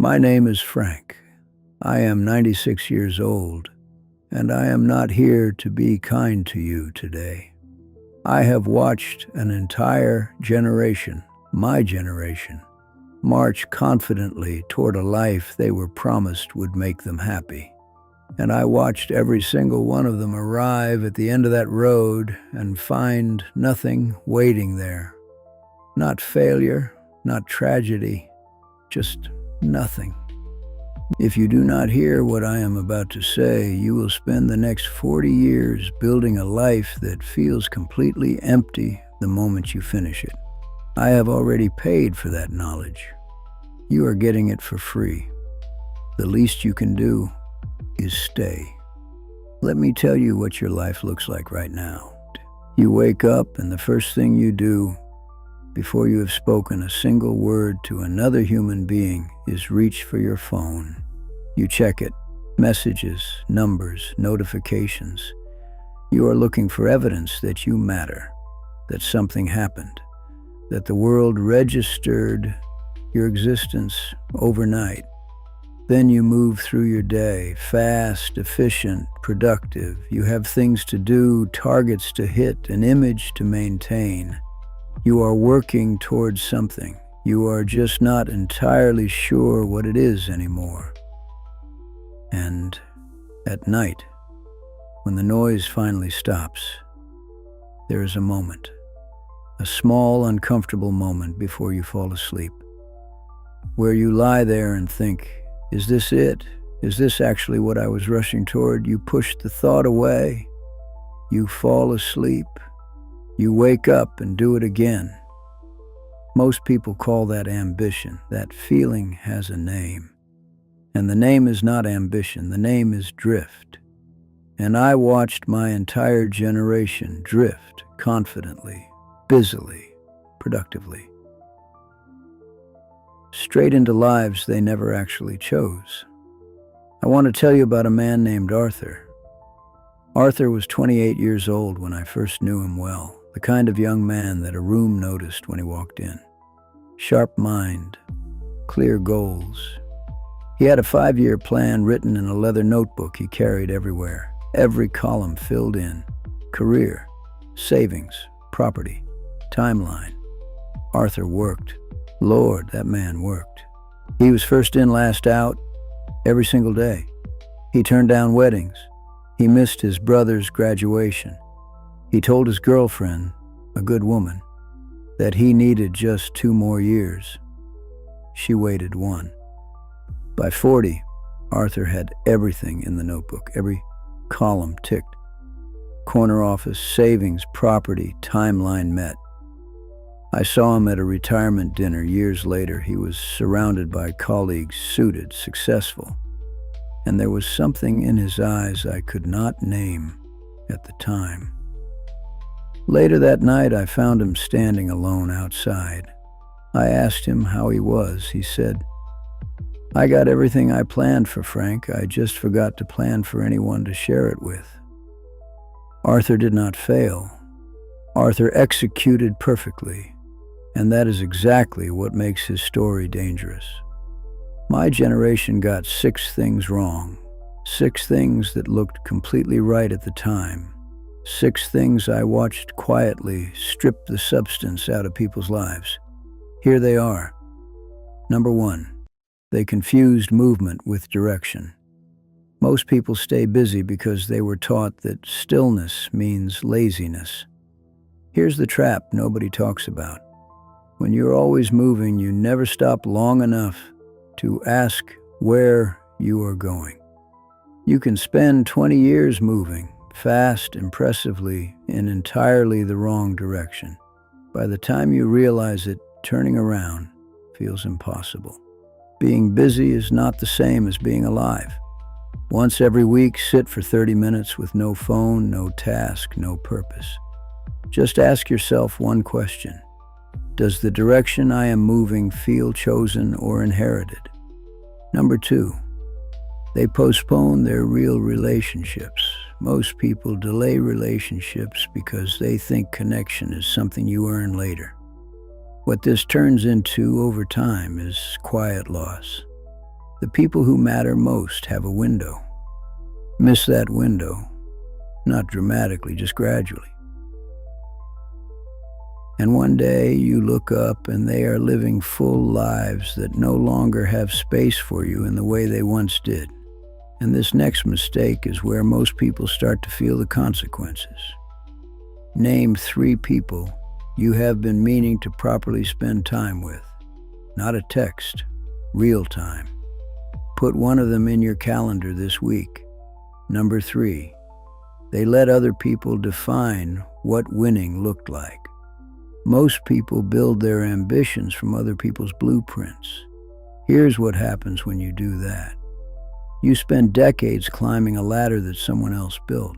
My name is Frank. I am 96 years old, and I am not here to be kind to you today. I have watched an entire generation, my generation, march confidently toward a life they were promised would make them happy. And I watched every single one of them arrive at the end of that road and find nothing waiting there. Not failure, not tragedy, just nothing. If you do not hear what I am about to say, you will spend the next 40 years building a life that feels completely empty the moment you finish it. I have already paid for that knowledge. You are getting it for free. The least you can do is stay. Let me tell you what your life looks like right now. You wake up, and the first thing you do, before you have spoken a single word to another human being, is reach for your phone. You check it. Messages, numbers, notifications. You are looking for evidence that you matter, that something happened, that the world registered your existence overnight. Then you move through your day, fast, efficient, productive. You have things to do, targets to hit, an image to maintain. You are working towards something. You are just not entirely sure what it is anymore. And at night, when the noise finally stops, there is a moment, a small, uncomfortable moment before you fall asleep, where you lie there and think, is this it? Is this actually what I was rushing toward? You push the thought away. You fall asleep. You wake up and do it again. Most people call that ambition. That feeling has a name. And the name is not ambition. The name is drift. And I watched my entire generation drift confidently, busily, productively, straight into lives they never actually chose. I want to tell you about a man named Arthur. Arthur was 28 years old when I first knew him well, the kind of young man that a room noticed when he walked in. Sharp mind, clear goals. He had a 5-year plan written in a leather notebook he carried everywhere, every column filled in. Career, savings, property, timeline. Arthur worked. Lord, that man worked. He was first in, last out, every single day. He turned down weddings. He missed his brother's graduation. He told his girlfriend, a good woman, that he needed just 2 more years. She waited 1. By 40, Arthur had everything in the notebook, every column ticked. Corner office, savings, property, timeline met. I saw him at a retirement dinner years later. He was surrounded by colleagues, suited, successful. And there was something in his eyes I could not name at the time. Later that night, I found him standing alone outside. I asked him how he was. He said, I got everything I planned for, Frank. I just forgot to plan for anyone to share it with. Arthur did not fail. Arthur executed perfectly. And that is exactly what makes his story dangerous. My generation got 6 things wrong. 6 things that looked completely right at the time. 6 things I watched quietly strip the substance out of people's lives. Here they are. Number 1, they confused movement with direction. Most people stay busy because they were taught that stillness means laziness. Here's the trap nobody talks about. When you're always moving, you never stop long enough to ask where you are going. You can spend 20 years moving, fast, impressively, in entirely the wrong direction. By the time you realize it, turning around feels impossible. Being busy is not the same as being alive. Once every week, sit for 30 minutes with no phone, no task, no purpose. Just ask yourself one question. Does the direction I am moving feel chosen or inherited? Number 2, they postpone their real relationships. Most people delay relationships because they think connection is something you earn later. What this turns into over time is quiet loss. The people who matter most have a window. Miss that window, not dramatically, just gradually. And one day you look up and they are living full lives that no longer have space for you in the way they once did. And this next mistake is where most people start to feel the consequences. Name 3 people you have been meaning to properly spend time with. Not a text, real time. Put one of them in your calendar this week. Number 3, they let other people define what winning looked like. Most people build their ambitions from other people's blueprints. Here's what happens when you do that. You spend decades climbing a ladder that someone else built.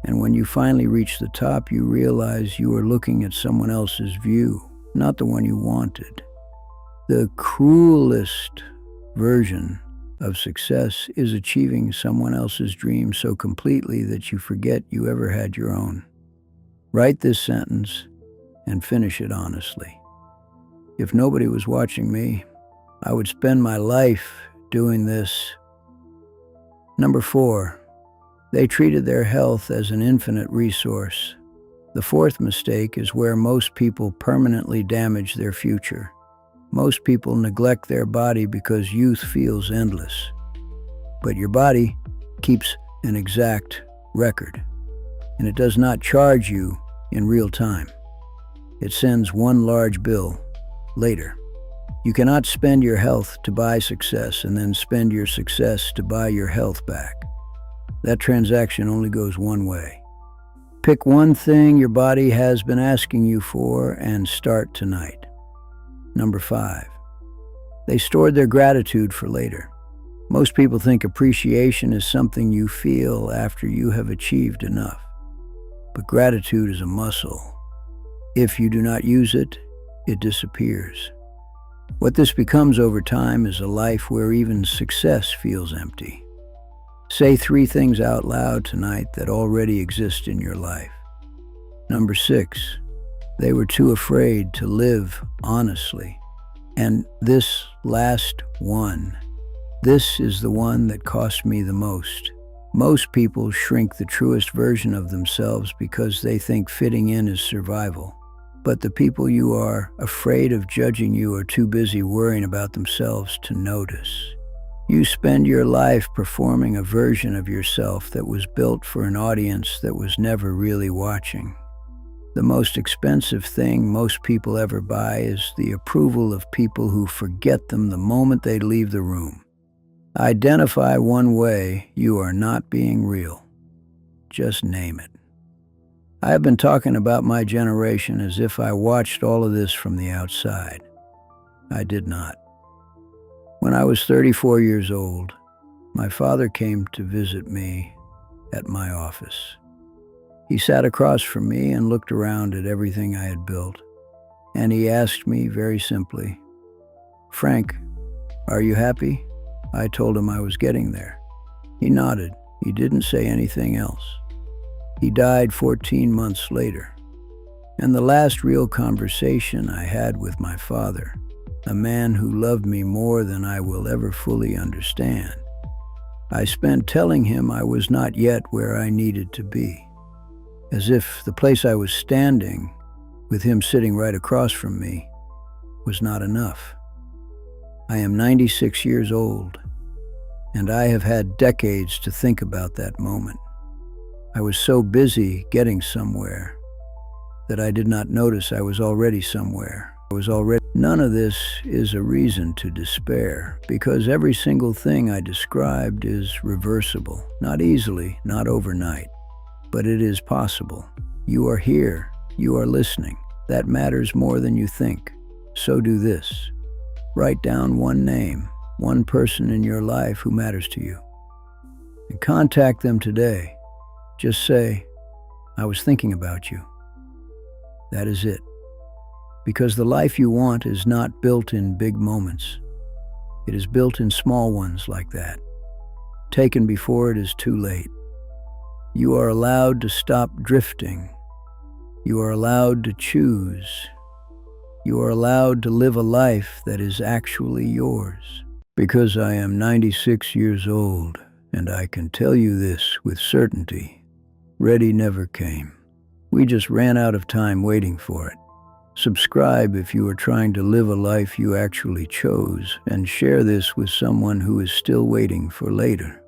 And when you finally reach the top, you realize you are looking at someone else's view, not the one you wanted. The cruelest version of success is achieving someone else's dream so completely that you forget you ever had your own. Write this sentence and finish it honestly. If nobody was watching me, I would spend my life doing this. Number 4, they treated their health as an infinite resource. The 4th mistake is where most people permanently damage their future. Most people neglect their body because youth feels endless. But your body keeps an exact record, and it does not charge you in real time. It sends one large bill later. You cannot spend your health to buy success and then spend your success to buy your health back. That transaction only goes one way. Pick one thing your body has been asking you for and start tonight. Number 5, they stored their gratitude for later. Most people think appreciation is something you feel after you have achieved enough. But gratitude is a muscle. If you do not use it, it disappears. What this becomes over time is a life where even success feels empty. Say 3 things out loud tonight that already exist in your life. Number 6, they were too afraid to live honestly. And this last one, this is the one that cost me the most. Most people shrink the truest version of themselves because they think fitting in is survival. But the people you are afraid of judging you are too busy worrying about themselves to notice. You spend your life performing a version of yourself that was built for an audience that was never really watching. The most expensive thing most people ever buy is the approval of people who forget them the moment they leave the room. Identify one way you are not being real. Just name it. I have been talking about my generation as if I watched all of this from the outside. I did not. When I was 34 years old, my father came to visit me at my office. He sat across from me and looked around at everything I had built, and he asked me very simply, "Frank, are you happy?" I told him I was getting there. He nodded. He didn't say anything else. He died 14 months later. And the last real conversation I had with my father, a man who loved me more than I will ever fully understand, I spent telling him I was not yet where I needed to be. As if the place I was standing, with him sitting right across from me, was not enough. I am 96 years old, and I have had decades to think about that moment. I was so busy getting somewhere that I did not notice I was already somewhere. None of this is a reason to despair, because every single thing I described is reversible. Not easily, not overnight, but it is possible. You are here. You are listening. That matters more than you think. So do this. Write down one name, one person in your life who matters to you, and contact them today. Just say, "I was thinking about you." That is it. Because the life you want is not built in big moments. It is built in small ones like that, taken before it is too late. You are allowed to stop drifting. You are allowed to choose. You are allowed to live a life that is actually yours. Because I am 96 years old, and I can tell you this with certainty. Ready never came. We just ran out of time waiting for it. Subscribe if you are trying to live a life you actually chose, and share this with someone who is still waiting for later.